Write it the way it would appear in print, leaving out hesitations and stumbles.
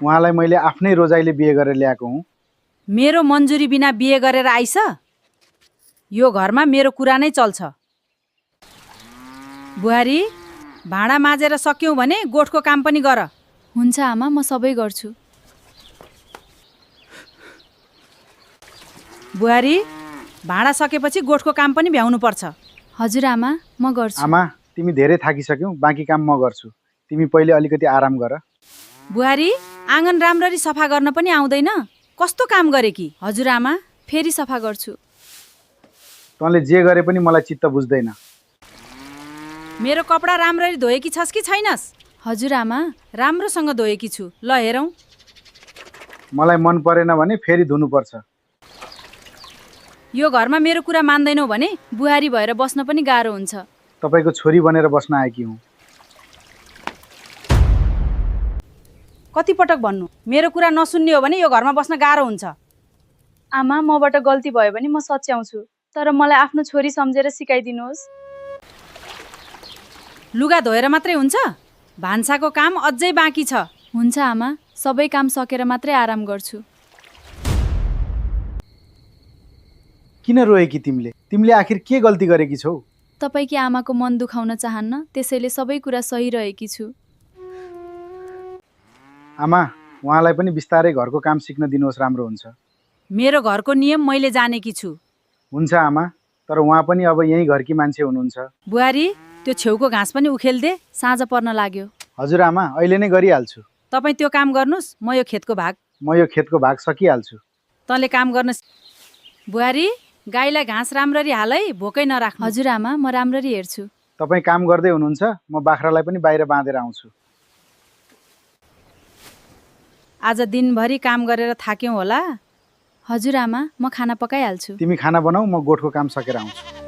उहाँलाई मैले आफ्नै रोजाइले बिहे गरेर ल्याएको हुँ। मेरो मन्जुरी बिना बिहे गरेर आइस? यो घरमा मेरो कुरा नै चल्छ। बुहारी, भाँडा माझेर सक्यौ भने गोठको काम पनि गर। हुन्छ आमा, म सबै गर्छु। बुहारी, भाँडा सकेपछि गोठको काम पनि भ्याउनु पर्छ। हजुर आमा, म गर्छु। आमा, तिमी धेरै थाकिसक्यौ, बाँकी काम म गर्छु। तिमी पहिले अलिकति आराम गर। बुहारी, आँगन राम्ररी सफा गर्न पनि आउँदैन? कस्तो काम गरे कि? हजुर आमा, फेरि सफा गर्छु। तँले जे गरे पनि मलाई चित्त बुझ्दैन। मेरो कपडा राम्ररी धोएकी छस् कि छैनस्? हजुर आमा, राम्रोसँग धोएकी छु। ल हेरौँ। मलाई मन परेन भने फेरि धुनुपर्छ। यो घरमा मेरो कुरा मान्दैनौ भने बुहारी भएर बस्न पनि गाह्रो हुन्छ। तपाईँको छोरी बनेर बस्न आएकी हुँ। कति पटक भन्नु, मेरो कुरा नसुन्ने हो भने यो घरमा बस्न गाह्रो हुन्छ। आमा, मबाट गल्ती भयो भने म सच्याउँछु, तर मलाई आफ्नो छोरी सम्झेर सिकाइदिनुहोस्। लुगा धोएर मात्रै हुन्छ? भान्साको काम अझै बाँकी छ। हुन्छ आमा, सबै काम सकेर मात्रै आराम गर्छु। किन रोएकी तिमीले? तिमीले आखिर के गल्ती गरेकी छौ? तपाईँकी आमाको मन दुखाउन चाहन्न, त्यसैले सबै कुरा सही रहेकी छु। आमा, उहाँलाई पनि बिस्तारै घरको काम सिक्न दिनुहोस्, राम्रो हुन्छ। मेरो घरको नियम मैले जानेकी छु। हुन्छ आमा, तर उहाँ पनि अब यही घरकी मान्छे हुनुहुन्छ। बुहारी, त्यो छेउको घाँस पनि उखेल्दे, साँझ पर्न लाग्यो। हजुर आमा, अहिले नै गरिहाल्छु। तपाईँ त्यो काम गर्नुहोस्, म यो खेतको भाग सकिहाल्छु। तँले काम गर्न। बुहारी, गाईलाई घाँस राम्ररी हाल है, भोकै नराख्नु। हजुर आमा, म राम्ररी हेर्छु। तपाईँ काम गर्दै हुनुहुन्छ, म बाख्रालाई पनि बाहिर बाँधेर आउँछु। आज दिनभरि काम गरेर थाक्यौ होला? हजुर आमा, म खाना पकाइहाल्छु। तिमी खाना बनाऊ, म गोठको काम सकेर आउँछु।